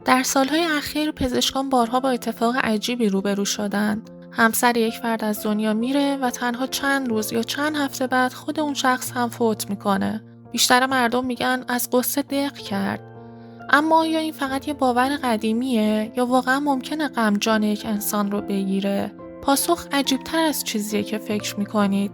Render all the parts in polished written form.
در سالهای اخیر پزشکان بارها با اتفاق عجیبی روبرو شدند. همسر یک فرد از دنیا میره و تنها چند روز یا چند هفته بعد خود اون شخص هم فوت میکنه. بیشتر مردم میگن از قصه دق کرد. اما آیا این فقط یه باور قدیمیه یا واقعا ممکنه غم جان یک انسان رو بگیره؟ پاسخ عجیبتر از چیزیه که فکر میکنید.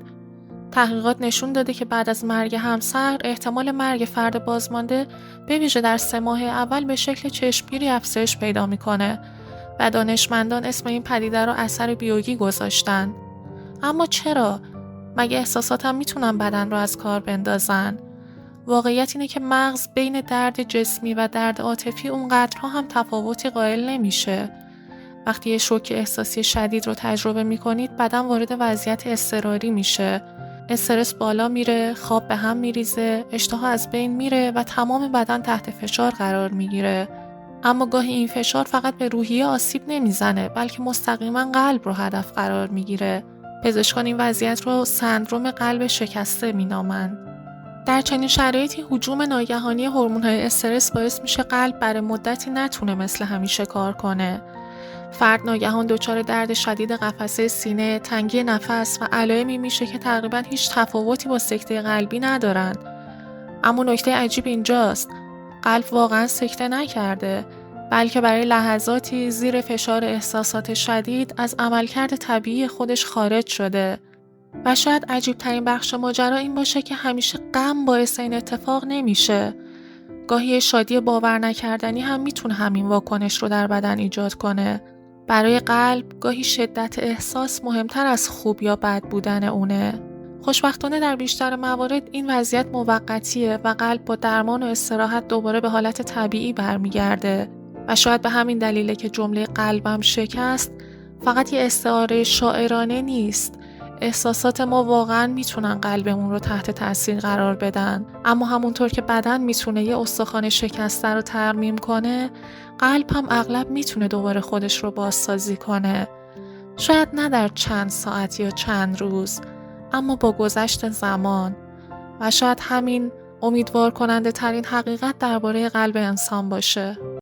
تحقیقات نشون داده که بعد از مرگ همسر احتمال مرگ فرد بازمانده به ویژه در 3 ماه اول به شکل چشمگیری افزایش پیدا میکنه و دانشمندان اسم این پدیده رو اثر بیوگی گذاشتن. اما چرا؟ مگه احساسات هم میتونن بدن رو از کار بندازن؟ واقعیت اینه که مغز بین درد جسمی و درد عاطفی اونقدرها هم تفاوتی قائل نمیشه. وقتی یه شوک احساسی شدید رو تجربه میکنید بدن وارد وضعیت اضطراری میشه. استرس بالا میره، خواب به هم میریزه، اشتها از بین میره و تمام بدن تحت فشار قرار میگیره. اما گاهی این فشار فقط به روحیه آسیب نمیزنه بلکه مستقیما قلب رو هدف قرار میگیره. پزشکان این وضعیت رو سندروم قلب شکسته مینامند. در چنین شرایطی هجوم ناگهانی هورمون‌های استرس باعث میشه قلب برای مدتی نتونه مثل همیشه کار کنه. فرد ناگهان دچار درد شدید قفسه سینه، تنگی نفس و علائمی میشه که تقریبا هیچ تفاوتی با سکته قلبی ندارن. اما نکته عجیب اینجاست. قلب واقعا سکته نکرده، بلکه برای لحظاتی زیر فشار احساسات شدید از عملکرد طبیعی خودش خارج شده. و شاید عجیب‌ترین بخش ماجرا این باشه که همیشه غم باعث این اتفاق نمیشه. گاهی شادی باور نکردنی هم میتونه همین واکنش رو در بدن ایجاد کنه. برای قلب گاهی شدت احساس مهمتر از خوب یا بد بودن اونه. خوشبختانه در بیشتر موارد این وضعیت موقتیه و قلب با درمان و استراحت دوباره به حالت طبیعی برمیگرده. و شاید به همین دلیله که جمله قلبم شکست فقط یه استعاره شاعرانه نیست. احساسات ما واقعاً میتونن قلبمون رو تحت تاثیر قرار بدن، اما همونطور که بدن میتونه یه استخوان شکسته رو ترمیم کنه، قلب هم اغلب میتونه دوباره خودش رو بازسازی کنه. شاید نه در چند ساعت یا چند روز، اما با گذشت زمان. و شاید همین امیدوار کننده ترین حقیقت درباره قلب انسان باشه.